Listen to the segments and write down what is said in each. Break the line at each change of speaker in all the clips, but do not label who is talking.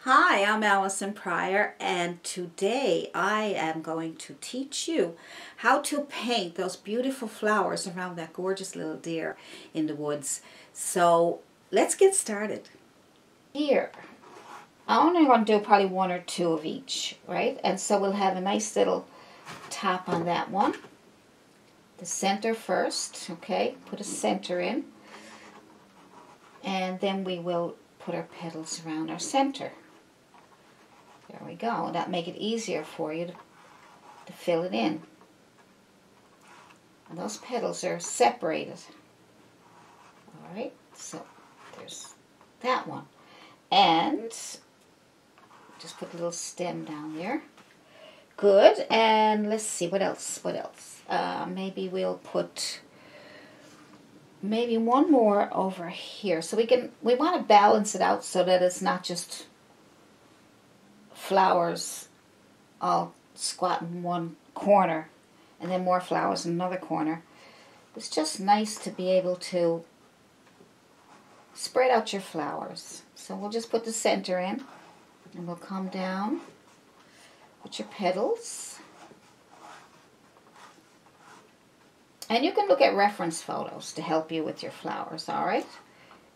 Hi, I'm Allison Prior, and today I am going to teach you how to paint those beautiful flowers around that gorgeous little deer in the woods. So let's get started. Here, I'm only going to do probably one or two of each, right? And so we'll have a nice little top on that one. The center first, okay? Put a center in. And then we will put our petals around our center. There we go. That'll make it easier for you to fill it in. And those petals are separated. Alright, so there's that one. And just put a little stem down there. Good. And let's see, what else? Maybe we'll put maybe one more over here. So we want to balance it out so that it's not just flowers all squat in one corner and then more flowers in another corner. It's just nice to be able to spread out your flowers. So we'll just put the center in and we'll come down with your petals. And you can look at reference photos to help you with your flowers, alright?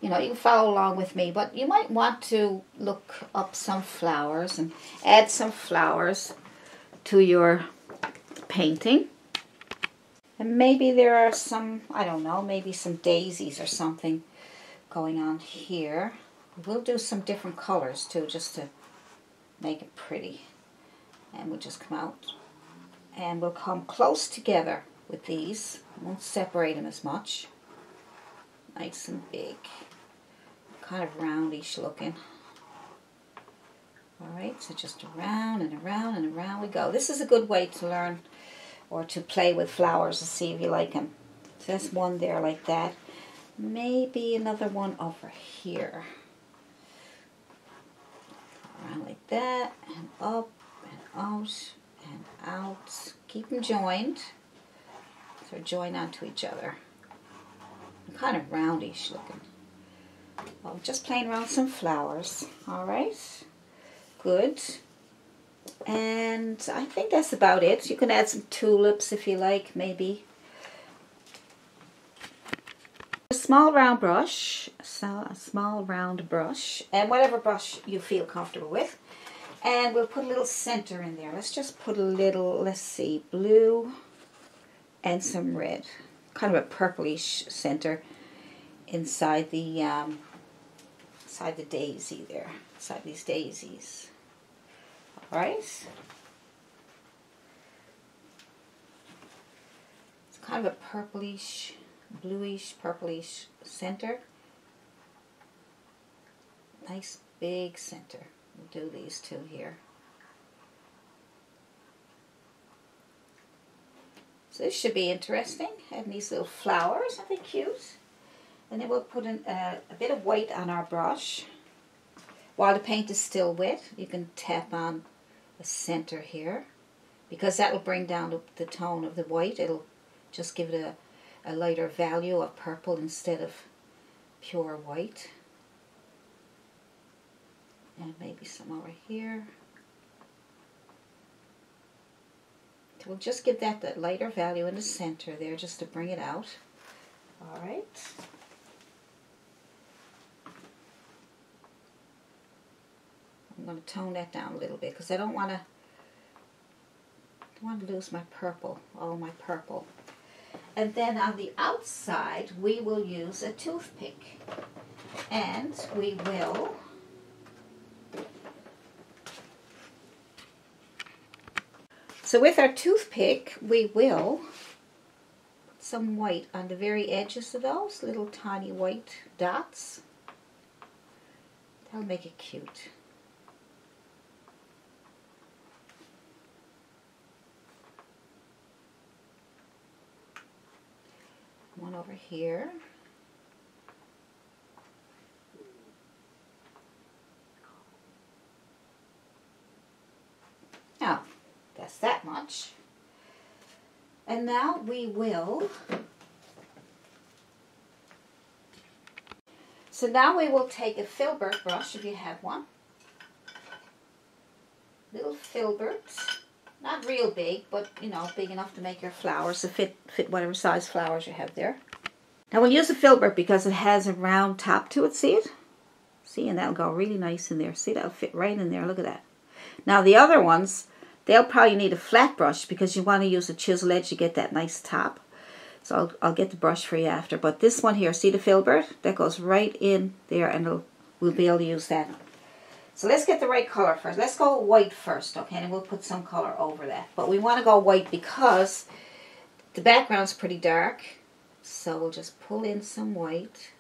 You know, you can follow along with me, but you might want to look up some flowers and add some flowers to your painting. And maybe there are some, I don't know, maybe some daisies or something going on here. We'll do some different colors too, just to make it pretty. And we'll just come out and we'll come close together with these. Won't separate them as much. Nice and big. Kind of roundish looking. Alright, so just around and around and around we go. This is a good way to learn or to play with flowers to see if you like them. So there's one there like that. Maybe another one over here. Around like that, and up, and out, and out. Keep them joined. So join onto each other. Kind of roundish looking. Well, just playing around some flowers. Alright. Good. And I think that's about it. You can add some tulips if you like, maybe. A small round brush. A small round brush. And whatever brush you feel comfortable with. And we'll put a little center in there. Let's just put a little, let's see, blue and some red. Kind of a purplish center inside the daisy there, inside these daisies. All right. It's kind of a purplish, bluish, purplish center. Nice big center. We'll do these two here. So this should be interesting. Having these little flowers, aren't they cute? And then we'll put in a bit of white on our brush. While the paint is still wet, you can tap on the center here. Because that will bring down the tone of the white. It'll just give it a lighter value of purple instead of pure white. And maybe some over here. We'll just give that lighter value in the center there just to bring it out. Alright. I'm going to tone that down a little bit because I don't want to lose my purple, all my purple. And then on the outside we will use a toothpick. And we will So with our toothpick, we will put some white on the very edges of those little tiny white dots. That'll make it cute. One over here. Now, that's that much. And now we will, so now we will take a Filbert brush if you have one. little filbert. Not real big, but you know, big enough to make your flowers to fit whatever size flowers you have there. Now we'll use the filbert because it has a round top to it. See it? See, and that'll go really nice in there. See, that'll fit right in there. Look at that. Now the other ones, they'll probably need a flat brush because you want to use a chisel edge to get that nice top. So I'll get the brush for you after. But this one here, see the filbert? That goes right in there, and we'll be able to use that. So let's get the right color first. Let's go white first, okay? And we'll put some color over that. But we want to go white because the background's pretty dark. So we'll just pull in some white.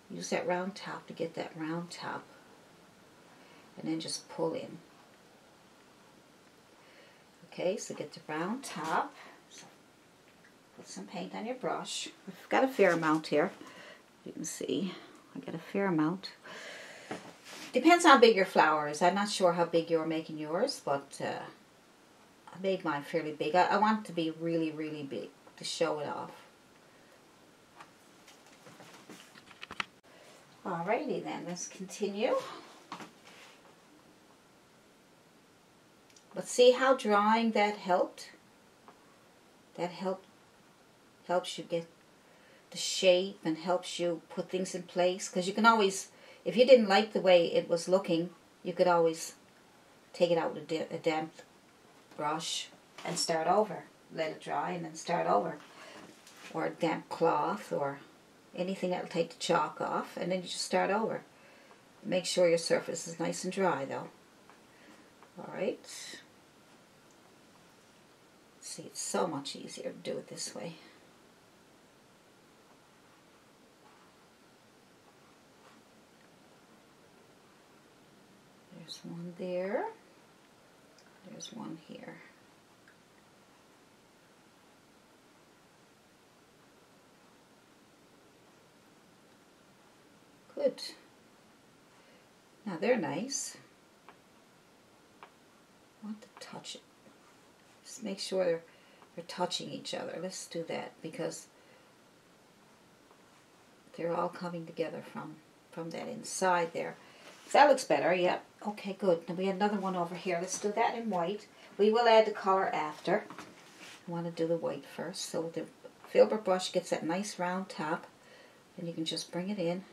Use that round top to get that round top. And then just pull in. Okay, so get the round top. So put some paint on your brush. I've got a fair amount here. You can see I got a fair amount. Depends on how big your flower is. I'm not sure how big you're making yours, but I made mine fairly big. I want it to be really, really big to show it off. Alrighty then, let's continue. But see how drawing that helped? That helps you get the shape and helps you put things in place. Because you can always, if you didn't like the way it was looking, you could always take it out with a damp brush and start over. Let it dry and then start over. Or a damp cloth or anything that will take the chalk off, and then you just start over. Make sure your surface is nice and dry though. Alright. See, it's so much easier to do it this way. There's one there. There's one here. Good. Now they're nice. I want to touch it. Just make sure they're touching each other. Let's do that because they're all coming together from that inside there. So that looks better, yep. Okay, good. Now we have another one over here. Let's do that in white. We will add the color after. I want to do the white first. So the filbert brush gets that nice round top, and you can just bring it in.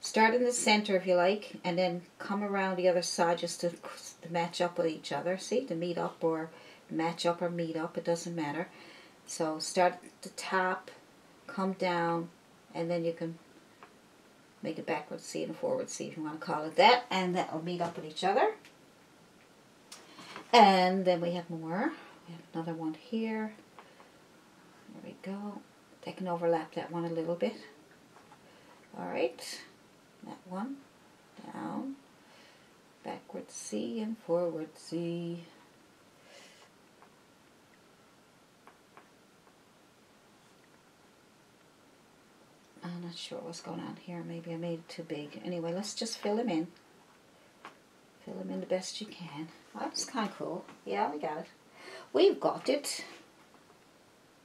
Start in the center if you like, and then come around the other side just to match up with each other. See, to meet up or match up or meet up, it doesn't matter. So start at the top, come down, and then you can make a backward C and a forward C if you want to call it that, and that will meet up with each other. And then we have more. We have another one here. There we go. They can overlap that one a little bit. Alright. That one, down, backward C and forward C. I'm not sure what's going on here. Maybe I made it too big. Anyway, let's just fill them in. Fill them in the best you can. Well, that's kind of cool. Yeah, we got it. We've got it.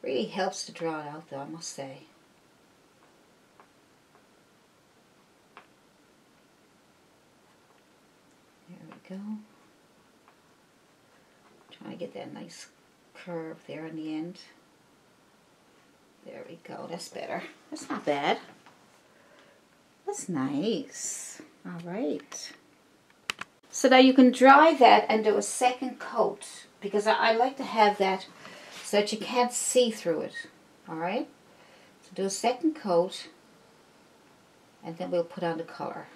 Really helps to draw it out though, I must say. Go. Trying to get that nice curve there in the end. There we go. That's better. That's not bad. That's nice. All right. So now you can dry that and do a second coat because I like to have that so that you can't see through it. All right. So do a second coat and then we'll put on the color.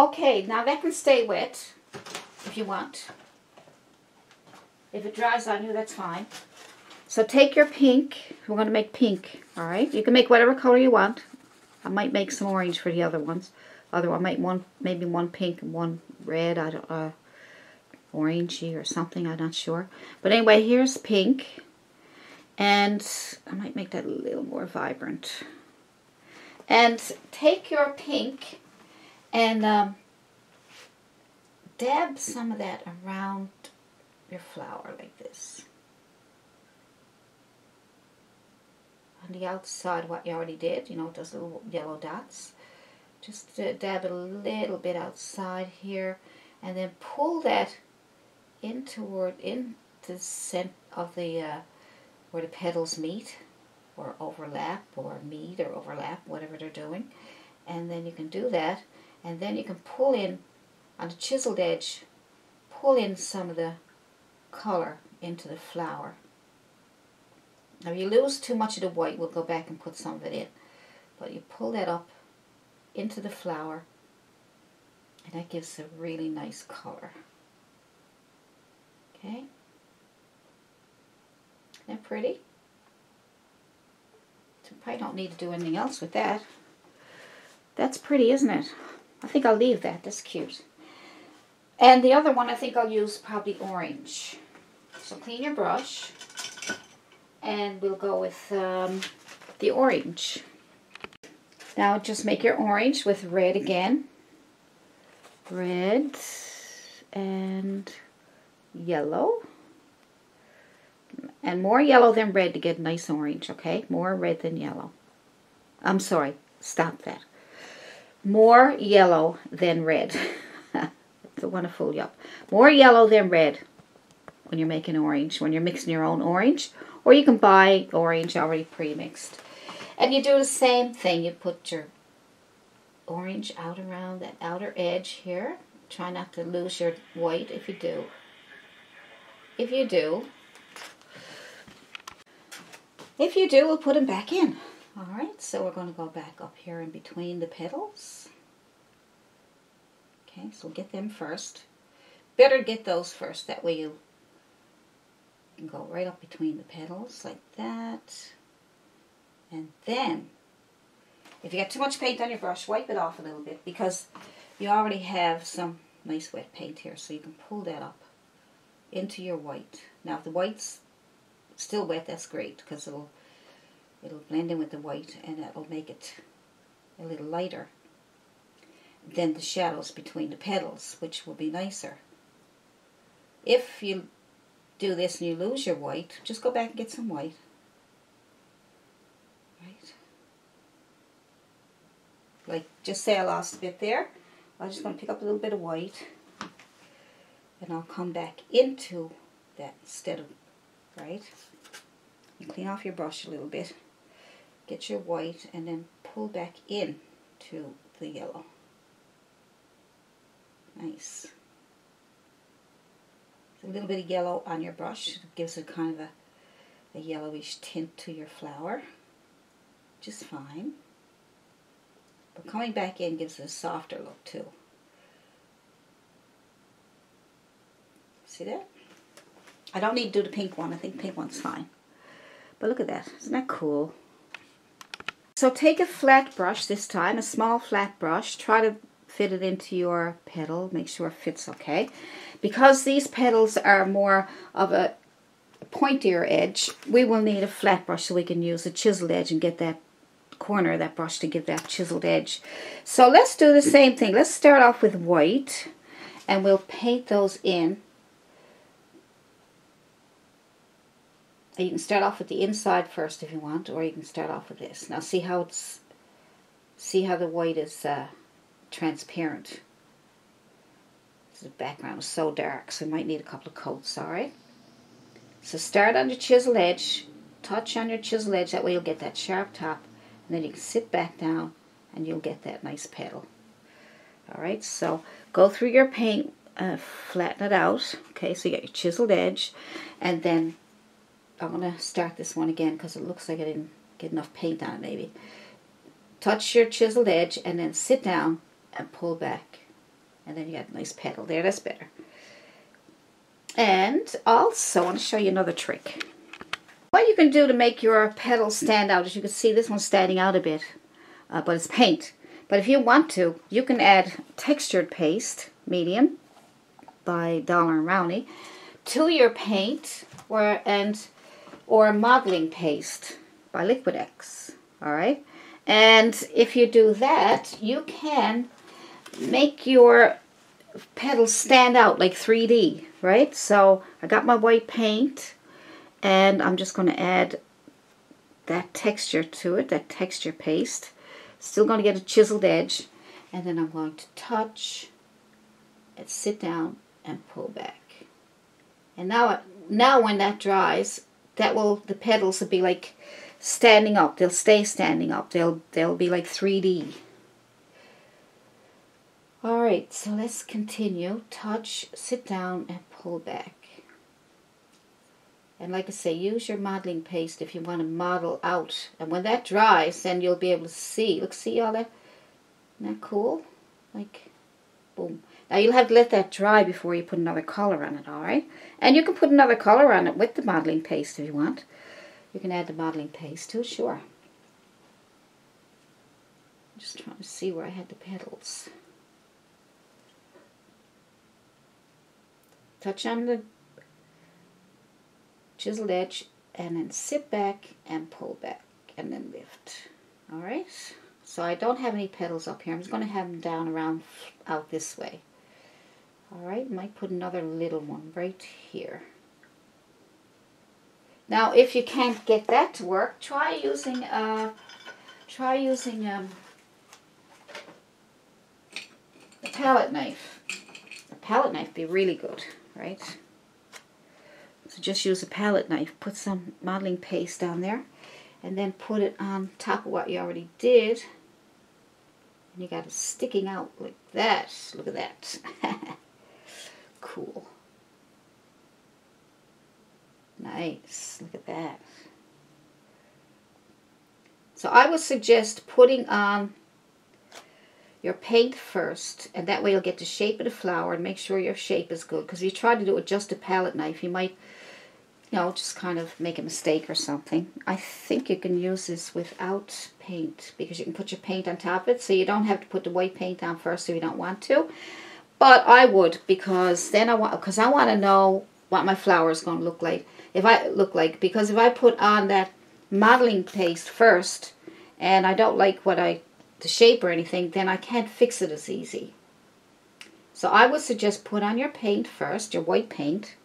Okay, now that can stay wet if you want. If it dries on you, that's fine. So take your pink. We're going to make pink, all right? You can make whatever color you want. I might make some orange for the other ones. Other one, maybe one pink and one red. I don't orangey or something. I'm not sure. But anyway, here's pink, and I might make that a little more vibrant. And take your pink and dab some of that around your flower like this. On the outside, what you already did, you know, those little yellow dots. Just dab it a little bit outside here, and then pull that into the center of the where the petals meet, or overlap, or meet, or overlap, whatever they're doing. And then you can do that, and then you can pull in on the chiseled edge, pull in some of the color into the flower. Now, if you lose too much of the white, we'll go back and put some of it in. But you pull that up into the flower, and that gives a really nice color. Okay? Isn't that pretty? So probably don't need to do anything else with that. That's pretty, isn't it? I think I'll leave that. That's cute. And the other one, I think I'll use probably orange. So clean your brush. And we'll go with the orange. Now just make your orange with red again. Red and yellow. And more yellow than red to get nice orange, okay? More red than yellow. I'm sorry, stop that. More yellow than red. I don't want to fool you up. More yellow than red when you're making orange, when you're mixing your own orange. Or you can buy orange already pre-mixed. And you do the same thing. You put your orange out around that outer edge here. Try not to lose your white if you do. If you do, we'll put them back in. Alright, so we're going to go back up here in between the petals. Okay, so we'll get them first. Better get those first, that way you can go right up between the petals like that. And then, if you got too much paint on your brush, wipe it off a little bit, because you already have some nice wet paint here, so you can pull that up into your white. Now if the white's still wet, that's great, because it'll blend in with the white, and that'll make it a little lighter than the shadows between the petals, which will be nicer. If you do this and you lose your white, just go back and get some white. Right? Like, just say I lost a bit there. I'm just going to pick up a little bit of white, and I'll come back into that instead of, right? You clean off your brush a little bit. Get your white, and then pull back in to the yellow. Nice. A little bit of yellow on your brush. It gives it kind of a yellowish tint to your flower. Just fine. But coming back in gives it a softer look too. See that? I don't need to do the pink one. I think the pink one's fine. But look at that. Isn't that cool? So take a flat brush this time, a small flat brush. Try to fit it into your petal. Make sure it fits okay. Because these petals are more of a pointier edge, we will need a flat brush so we can use a chiseled edge and get that corner of that brush to give that chiseled edge. So let's do the same thing. Let's start off with white, and we'll paint those in. And you can start off with the inside first if you want, or you can start off with this. Now see how the white is transparent. The background is so dark, so you might need a couple of coats, alright? So start on your chisel edge, touch on your chisel edge, that way you'll get that sharp top, and then you can sit back down and you'll get that nice petal. Alright, so go through your paint, flatten it out, okay, so you got your chiseled edge, and then I'm going to start this one again because it looks like I didn't get enough paint on it maybe. Touch your chiseled edge and then sit down and pull back And then you got a nice petal there. That's better. And also, I want to show you another trick. What you can do to make your petals stand out, as you can see, this one's standing out a bit, but it's paint. But if you want to, you can add textured paste, medium, by Dollar & Rowney, to your paint, or modeling paste by Liquid-X. All right, and if you do that, you can make your petals stand out like 3D, right? So I got my white paint, and I'm just going to add that texture to it, that texture paste. Still going to get a chiseled edge, and then I'm going to touch and sit down and pull back. And now when that dries, the petals will be like standing up. They'll stay standing up. They'll be like 3D. All right, so let's continue. Touch, sit down, and pull back. And like I say, use your modeling paste if you want to model out. And when that dries, then you'll be able to see. Look, see all that? Isn't that cool? Like, boom. Now you'll have to let that dry before you put another color on it, all right? And you can put another color on it with the modeling paste if you want. You can add the modeling paste too, sure. I'm just trying to see where I had the petals. Touch on the chiseled edge, and then sit back and pull back, and then lift. All right? So I don't have any petals up here. I'm just going to have them down around out this way. All right? Might put another little one right here. Now, if you can't get that to work, try using a palette knife. A palette knife would be really good, right? So just use a palette knife. Put some modeling paste down there, and then put it on top of what you already did. And you got it sticking out like that. Look at that. Cool. Nice. Look at that. So I would suggest putting on your paint first, and that way you'll get the shape of the flower, and make sure your shape is good. Because if you try to do it with just a palette knife, you might, you know, just kind of make a mistake or something. I think you can use this without paint, because you can put your paint on top of it, so you don't have to put the white paint on first if you don't want to. But I would, because then I want to know what my flower is going to look like. Because if I put on that modeling paste first, and I don't like the shape or anything, then I can't fix it as easy. So I would suggest put on your paint first, your white paint.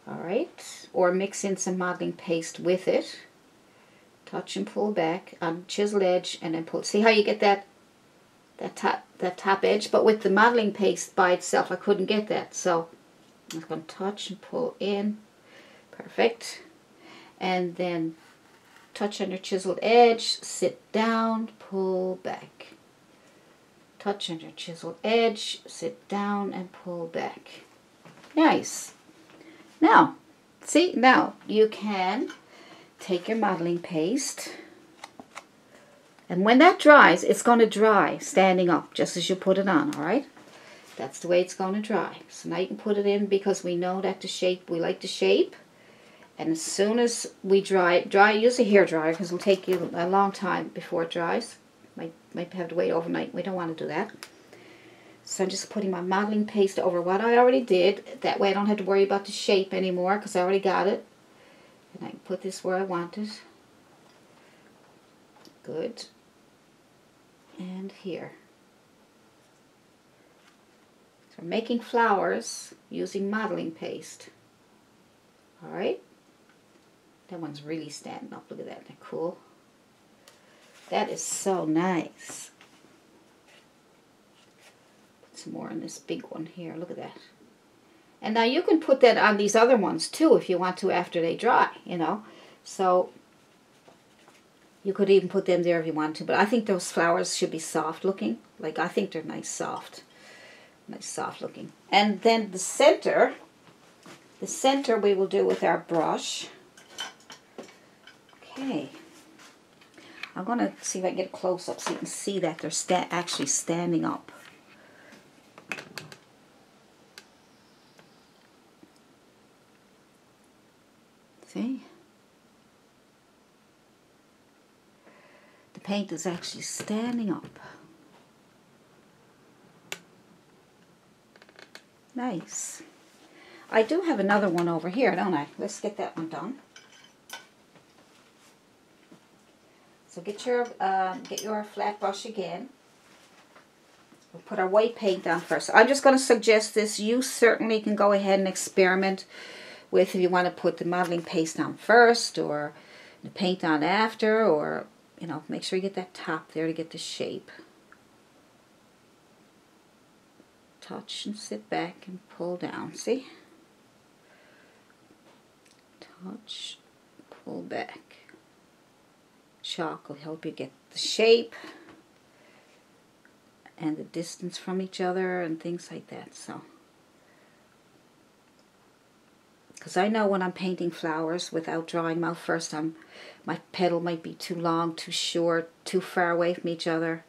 All right, or mix in some modeling paste with it. Touch and pull back on chiseled edge, and then pull. See how you get that top edge? But with the modeling paste by itself, I couldn't get that. So I'm going to touch and pull in. Perfect. And then touch on your chiseled edge, sit down, pull back. Touch on your chiseled edge, sit down, and pull back. Nice. Now, see, now you can take your modeling paste, and when that dries, it's going to dry standing up just as you put it on, all right? That's the way it's going to dry. So now you can put it in, because we know that the shape, we like the shape. And as soon as we dry, use a hair dryer, because it'll take you a long time before it dries. Might have to wait overnight. We don't want to do that. So I'm just putting my modeling paste over what I already did. That way I don't have to worry about the shape anymore, because I already got it. And I can put this where I want it. Good. And here. So we're making flowers using modeling paste. Alright. That one's really standing up. Look at that. Isn't that cool? That is so nice. Put some more on this big one here. Look at that. And now you can put that on these other ones too if you want to after they dry, you know. So you could even put them there if you want to. But I think those flowers should be soft looking. Like, I think they're nice soft. Nice soft looking. And then the center we will do with our brush. Okay. I'm going to see if I can get a close up so you can see that they're actually standing up. See? The paint is actually standing up. Nice. I do have another one over here, don't I? Let's get that one done. So get your flat brush again. We'll put our white paint on first. I'm just going to suggest this. You certainly can go ahead and experiment with if you want to put the modeling paste on first or the paint on after, or, you know, make sure you get that top there to get the shape. Touch and sit back and pull down. See? Touch, pull back. Chalk will help you get the shape and the distance from each other and things like that. So, because I know when I'm painting flowers without drawing them out first, my petal might be too long, too short, too far away from each other,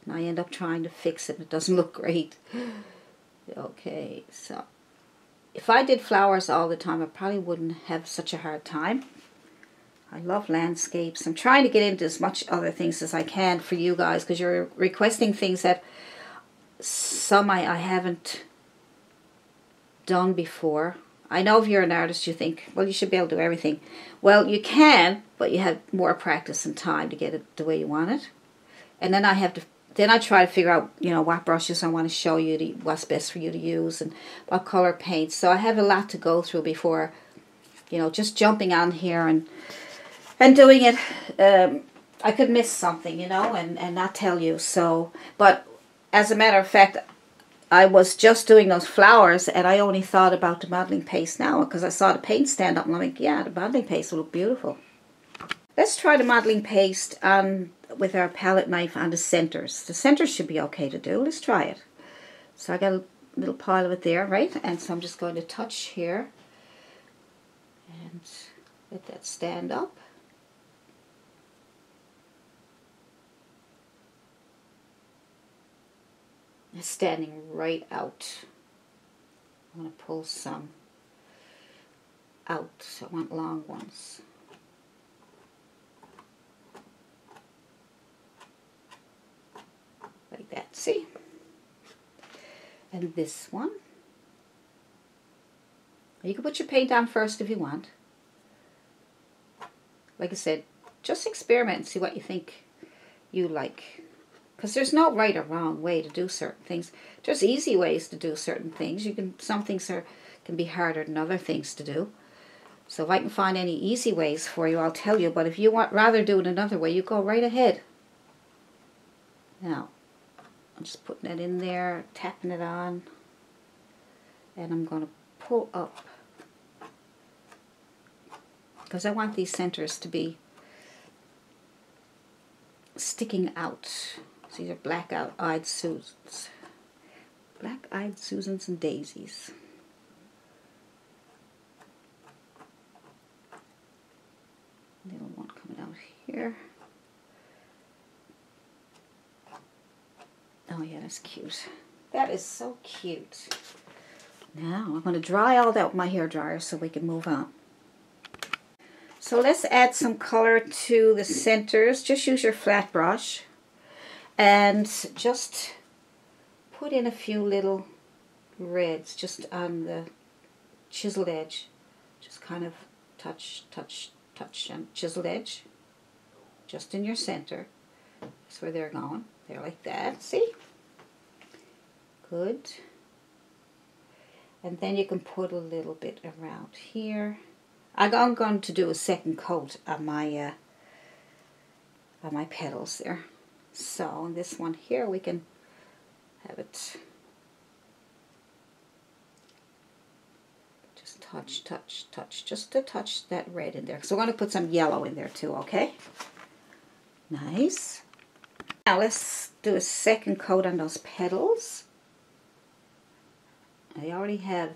and I end up trying to fix it. It doesn't look great. Okay, so if I did flowers all the time, I probably wouldn't have such a hard time. I love landscapes. I'm trying to get into as much other things as I can for you guys, because you're requesting things that some I haven't done before. I know if you're an artist, you think, well, you should be able to do everything. Well, you can, but you have more practice and time to get it the way you want it. And then I try to figure out, you know, what brushes I want to show you, what's best for you to use, and what color paint. So I have a lot to go through before, you know, just jumping on here and doing it. I could miss something, you know, and not tell you. So, but as a matter of fact, I was just doing those flowers, and I only thought about the modeling paste now because I saw the paint stand up, and I'm like, yeah, the modeling paste will look beautiful. Let's try the modeling paste on with our palette knife on the centers. The centers should be okay to do. Let's try it. So I got a little pile of it there, right? And so I'm just going to touch here and let that stand up. It's standing right out. I'm going to pull some out. I want long ones. Like that, see? And this one. You can put your paint on first if you want. Like I said, just experiment and see what you think you like. Because there's no right or wrong way to do certain things. There's easy ways to do certain things. Some things can be harder than other things to do. So if I can find any easy ways for you, I'll tell you. But if you rather do it another way, you go right ahead. Now, I'm just putting it in there, tapping it on. And I'm going to pull up. Because I want these centers to be sticking out. So these are black-eyed Susans. Black-eyed Susans and Daisies. Little one coming out here. Oh yeah, that's cute. That is so cute. Now I'm going to dry all that with my hairdryer so we can move on. So let's add some color to the centers. Just use your flat brush and just put in a few little reds just on the chiseled edge. Just kind of touch, touch, touch on chiseled edge. Just in your center. That's where they're going. They're like that. See? Good. And then you can put a little bit around here. I'm going to do a second coat on my petals there. So on this one here we can have it just touch, touch, touch, just to touch that red in there. So we're going to put some yellow in there too, okay? Nice. Now let's do a second coat on those petals. I already have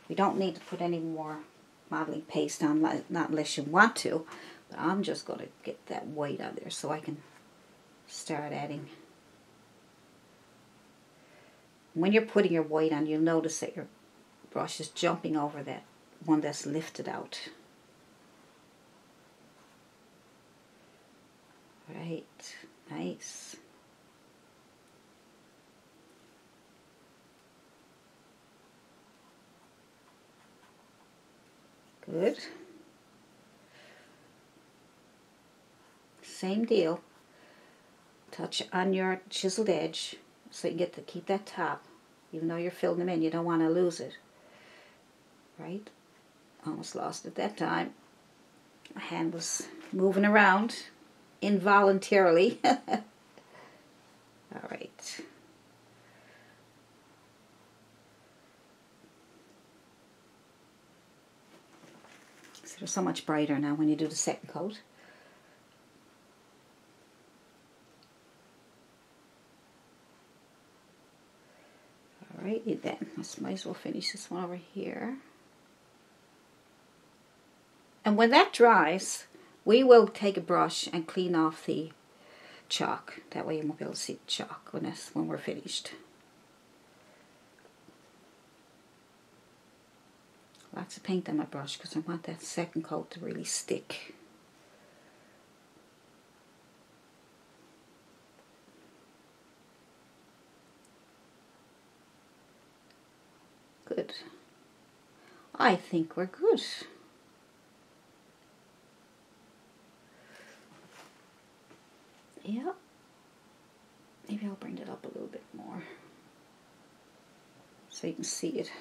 we don't need to put any more modeling paste on, not unless you want to, but I'm just going to get that white on there so I can start adding. When you're putting your white on, you'll notice that your brush is jumping over that one that's lifted out. Right, nice. Good. Same deal. Touch on your chiseled edge so you can get to keep that top. Even though you're filling them in, you don't want to lose it. Right? Almost lost it that time. My hand was moving around involuntarily. All right. So they're so much brighter now when you do the second coat. Alrighty then, let's might as well finish this one over here. And when that dries, we will take a brush and clean off the chalk. That way you won't be able to see the chalk when we're finished. Lots of paint on my brush because I want that second coat to really stick. Good. I think we're good. Yeah. Maybe I'll bring it up a little bit more so you can see it.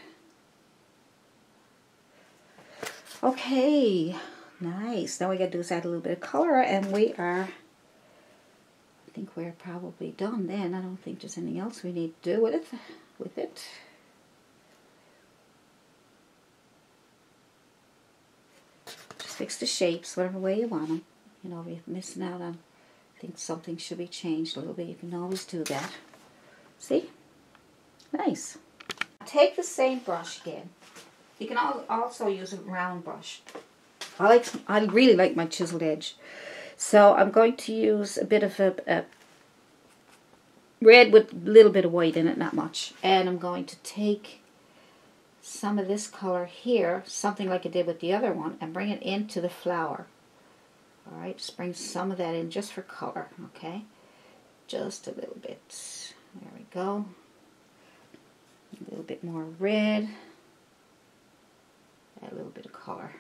Okay, nice. Now we gotta do is add a little bit of color, and I think we're probably done then. I don't think there's anything else we need to do with it. Just fix the shapes whatever way you want them. You know, if you're missing out on, I think something should be changed a little bit, you can always do that. See? Nice. Take the same brush again. You can also use a round brush. I really like my chiseled edge. So I'm going to use a bit of a red with a little bit of white in it, not much. And I'm going to take some of this color here, something like I did with the other one, and bring it into the flower. Alright, just bring some of that in just for color, okay? Just a little bit. There we go. A little bit more red. Add a little bit of color.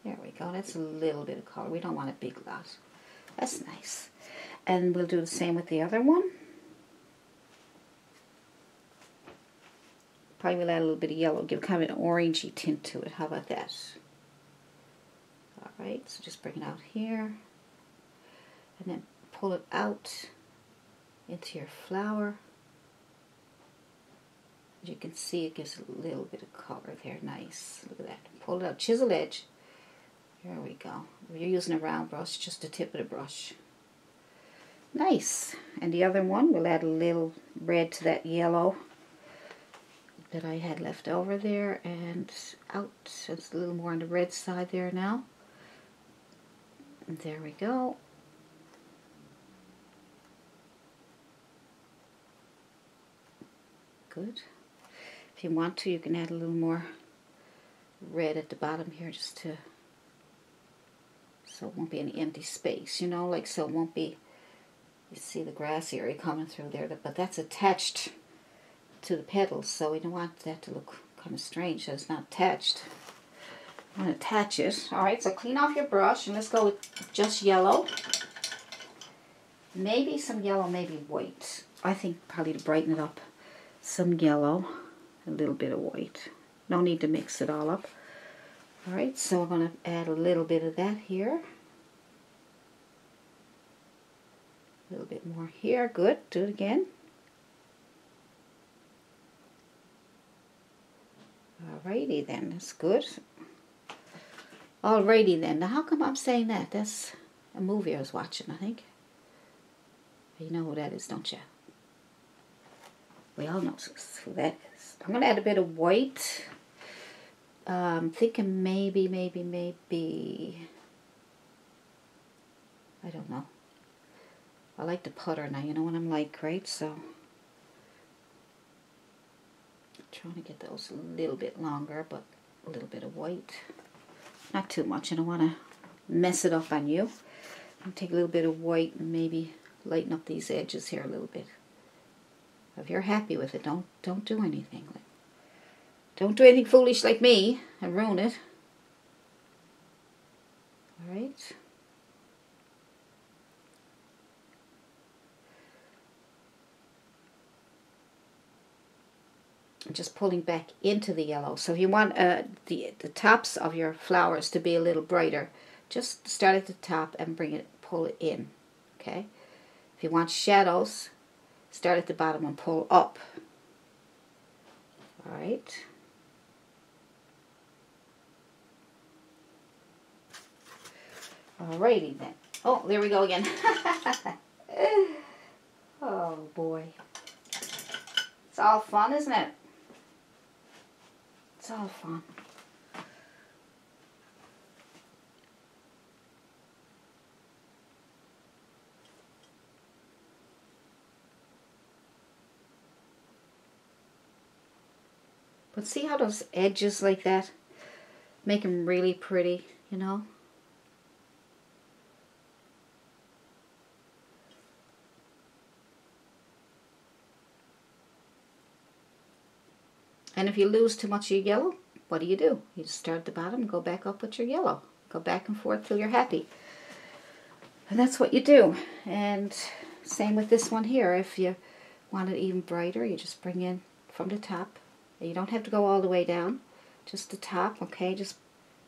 There we go. That's a little bit of color. We don't want a big lot. That's nice. And we'll do the same with the other one. Probably will add a little bit of yellow. Give kind of an orangey tint to it. How about that? Alright, so just bring it out here. And then pull it out into your flower. As you can see, it gives a little bit of color there. Nice. Look at that. Pull it out. Chisel edge. There we go. If you're using a round brush, just the tip of the brush. Nice. And the other one, we'll add a little red to that yellow that I had left over there. And out. It's a little more on the red side there now. And there we go. Good. If you want to, you can add a little more red at the bottom here just to, so it won't be any empty space, you know, like so it won't be, you see the grass area coming through there, but that's attached to the petals, so we don't want that to look kind of strange, so it's not attached. I'm going to attach it. Alright, so clean off your brush and let's go with just yellow. Maybe some yellow, maybe white. I think probably to brighten it up, some yellow. A little bit of white. No need to mix it all up. Alright, so we're going to add a little bit of that here. A little bit more here. Good. Do it again. Alrighty then. That's good. Alrighty then. Now how come I'm saying that? That's a movie I was watching, I think. You know who that is, don't you? We all know who that is. I'm going to add a bit of white. I'm thinking maybe, I don't know. I like to putter now, you know what I'm like, right? So, I'm trying to get those a little bit longer, but a little bit of white. Not too much, I don't want to mess it up on you. I'll take a little bit of white and maybe lighten up these edges here a little bit. If you're happy with it, don't do anything. Don't do anything foolish like me and ruin it. All right. I'm just pulling back into the yellow. So if you want the tops of your flowers to be a little brighter, just start at the top and pull it in. Okay. If you want shadows, start at the bottom and pull up. All right. Alrighty then. Oh, there we go again. Oh boy. It's all fun, isn't it? It's all fun. But see how those edges like that make them really pretty, you know? And if you lose too much of your yellow, what do? You just start at the bottom and go back up with your yellow. Go back and forth till you're happy. And that's what you do. And same with this one here. If you want it even brighter, you just bring in from the top. You don't have to go all the way down. Just the top, okay? Just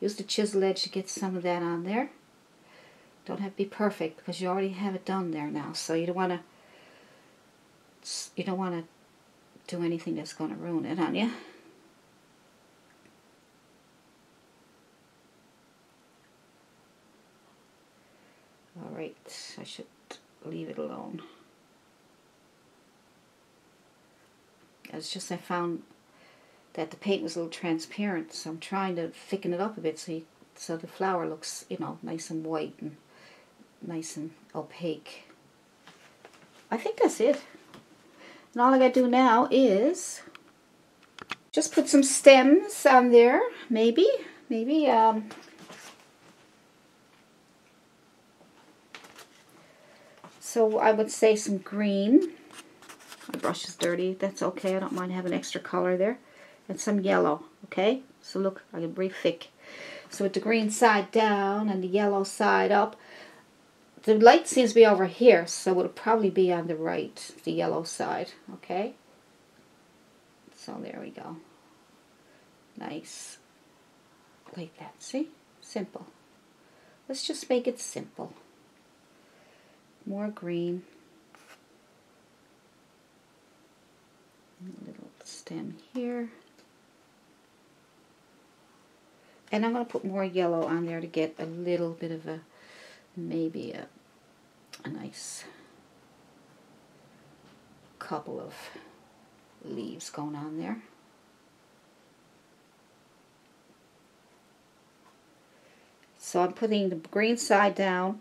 use the chisel edge to get some of that on there. Don't have to be perfect because you already have it done there now. So you don't want to do anything that's going to ruin it on you. Alright, I should leave it alone. It's just I found that the paint was a little transparent, so I'm trying to thicken it up a bit so the flower looks, you know, nice and white and nice and opaque. I think that's it. And all I gotta do now is just put some stems on there, maybe so I would say some green. My brush is dirty, that's okay, I don't mind having extra color there. And some yellow, okay? So look, I can breathe thick. So with the green side down and the yellow side up, the light seems to be over here, so it'll probably be on the right, the yellow side, okay? So there we go. Nice. Like that, see? Simple. Let's just make it simple. More green. A little stem here. And I'm going to put more yellow on there to get a little bit of a, maybe a nice couple of leaves going on there. So I'm putting the green side down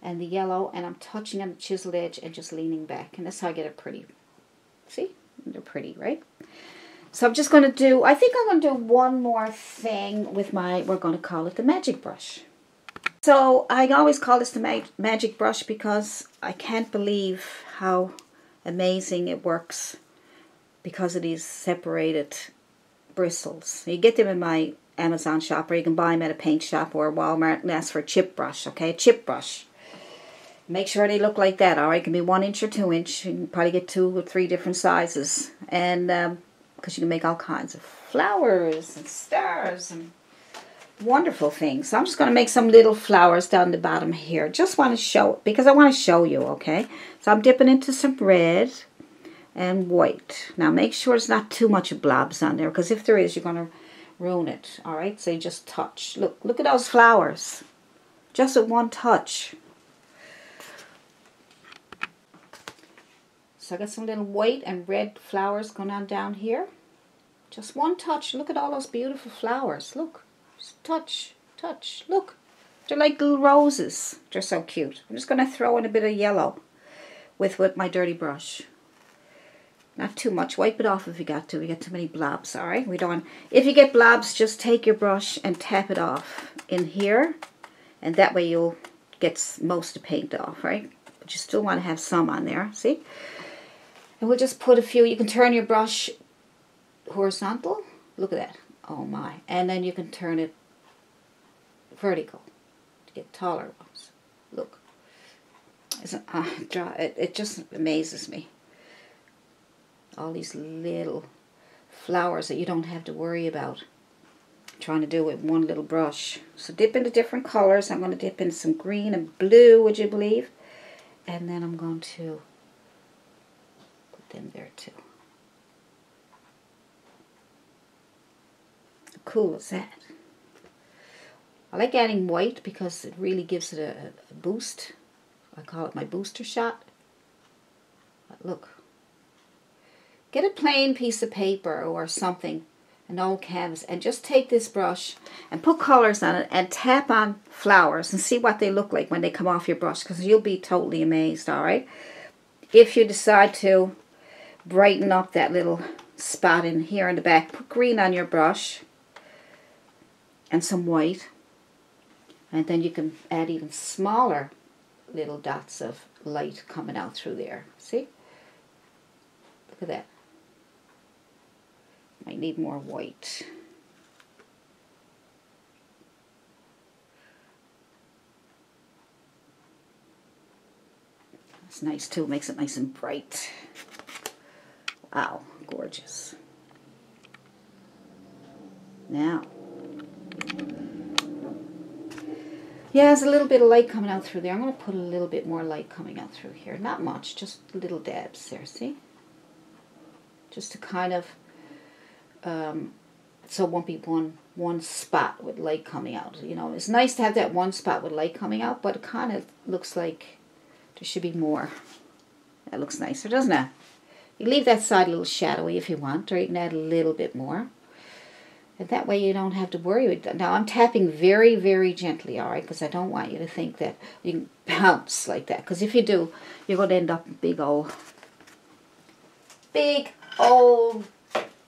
and the yellow, and I'm touching on the chisel edge and just leaning back. And that's how I get it pretty. See? They're pretty, right? So I'm just going to do, I think I'm going to do one more thing with my, we're going to call it the magic brush. So I always call this the magic brush because I can't believe how amazing it works because of these separated bristles. You get them in my Amazon shop, or you can buy them at a paint shop or Walmart, and ask for a chip brush, okay? A chip brush. Make sure they look like that, alright? It can be 1 inch or 2 inch. You can probably get 2 or 3 different sizes. And because you can make all kinds of flowers and stars and wonderful things. So I'm just going to make some little flowers down the bottom here. Just want to show, because I want to show you, okay? So I'm dipping into some red and white. Now make sure it's not too much blobs on there, because if there is, you're going to ruin it, alright? So you just touch. Look at those flowers. Just with one touch. So I got some little white and red flowers going on down here. Just one touch. Look at all those beautiful flowers. Look. Just touch, touch. Look. They're like little roses. They're so cute. I'm just going to throw in a bit of yellow with my dirty brush. Not too much. Wipe it off if you got to. We got too many blobs, alright? We don't want, if you get blobs, just take your brush and tap it off in here. And that way you'll gets most of the paint off, right? But you still want to have some on there, see? And we'll just put a few. You can turn your brush horizontal. Look at that. Oh my. And then you can turn it vertical to get taller ones. Look. It just amazes me. All these little flowers that you don't have to worry about trying to do with one little brush. So dip into different colors. I'm going to dip in some green and blue, would you believe? And then I'm going to put them there too. How cool is that? I like adding white because it really gives it a boost. I call it my booster shot. But look. Get a plain piece of paper or something, an old canvas, and just take this brush and put colors on it and tap on flowers and see what they look like when they come off your brush, because you'll be totally amazed, alright? If you decide to brighten up that little spot in here in the back, put green on your brush and some white, and then you can add even smaller little dots of light coming out through there. See? Look at that. Might need more white. That's nice too, makes it nice and bright. Wow, gorgeous. Now, yeah, there's a little bit of light coming out through there. I'm going to put a little bit more light coming out through here. Not much, just little dabs there, see? Just to kind of, so it won't be one spot with light coming out. You know, it's nice to have that one spot with light coming out, but it kind of looks like there should be more. That looks nicer, doesn't it? You leave that side a little shadowy if you want, or you can add a little bit more. And that way you don't have to worry with that. Now I'm tapping very, very gently, alright, because I don't want you to think that you can bounce like that. Because if you do, you're going to end up with big old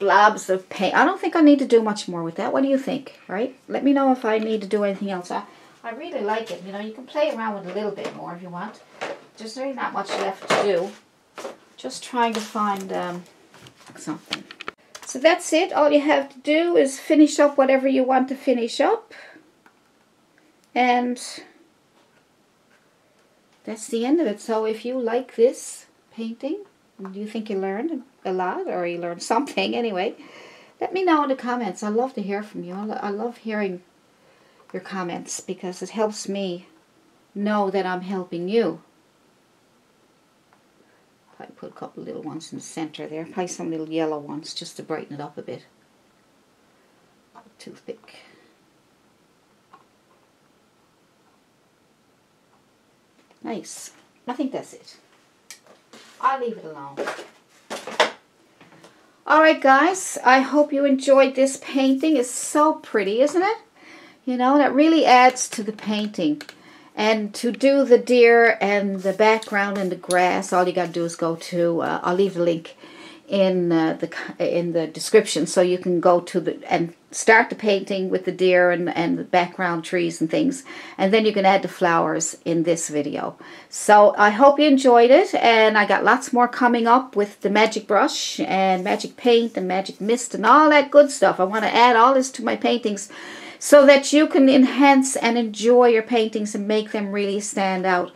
blobs of paint. I don't think I need to do much more with that. What do you think, right? Let me know if I need to do anything else. I really like it. You know, you can play around with a little bit more if you want. There's really not much left to do. Just trying to find something. So that's it. All you have to do is finish up whatever you want to finish up. And that's the end of it. So if you like this painting, do you think you learned a lot, or you learned something anyway, let me know in the comments. I love to hear from you. I love hearing your comments because it helps me know that I'm helping you. I put a couple little ones in the center there. Probably some little yellow ones just to brighten it up a bit. Toothpick. Nice. I think that's it. I'll leave it alone. Alright guys, I hope you enjoyed this painting. It's so pretty, isn't it? You know, that really adds to the painting. And to do the deer and the background and the grass, all you got to do is go to, I'll leave the link in the description, so you can go to and start the painting with the deer and the background trees and things, and then you can add the flowers in this video. So I hope you enjoyed it, and I got lots more coming up with the magic brush and magic paint and magic mist and all that good stuff. I want to add all this to my paintings so that you can enhance and enjoy your paintings and make them really stand out.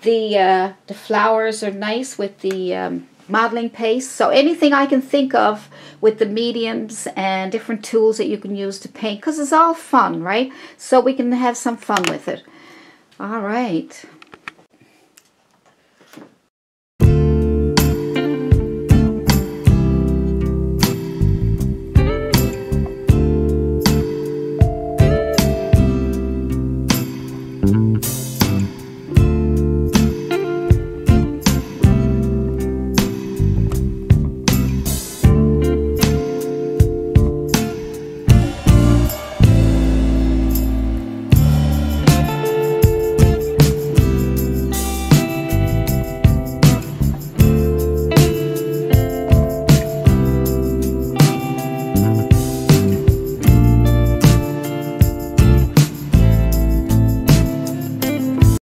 The flowers are nice with the modeling paste. So anything I can think of with the mediums and different tools that you can use to paint, because it's all fun, right? So we can have some fun with it. All right.